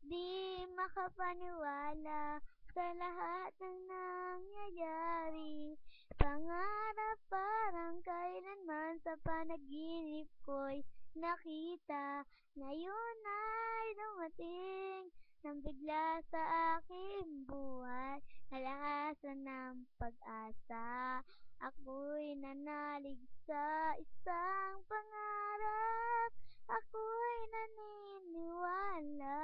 Di makapaniwala sa lahat ng nangyayari. Pangarap parang kailanman sa panaginip ko'y nakita. Ngayon ay dumating nang bigla sa aking buhay. Kalakasan ng pag-asa, ako'y nanalig sa isang pangarap. Ako'y naniniwala,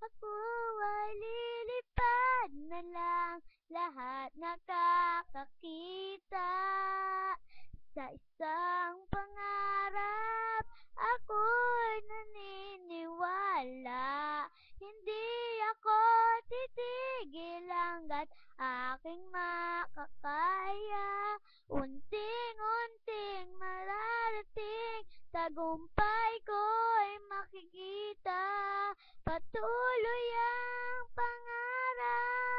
ako ay lilipad na lang, lahat nakakakita. Sa isang pangarap, ako'y naniniwala. Hindi ako titigil hanggat aking makakaya. Unting-unting mararating, tagumpay ko'y makikita. Patuloy ang pangarap,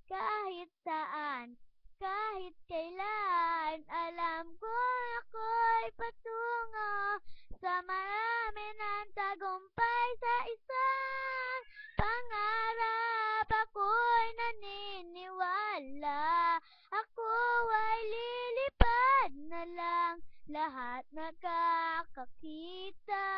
kahit saan, kahit kailan. Alam ko ako'y patungo sa marami ng tagumpay. Sa isang pangarap, ako'y naniniwala. Ako ay lilipad na lang, lahat nakakakita.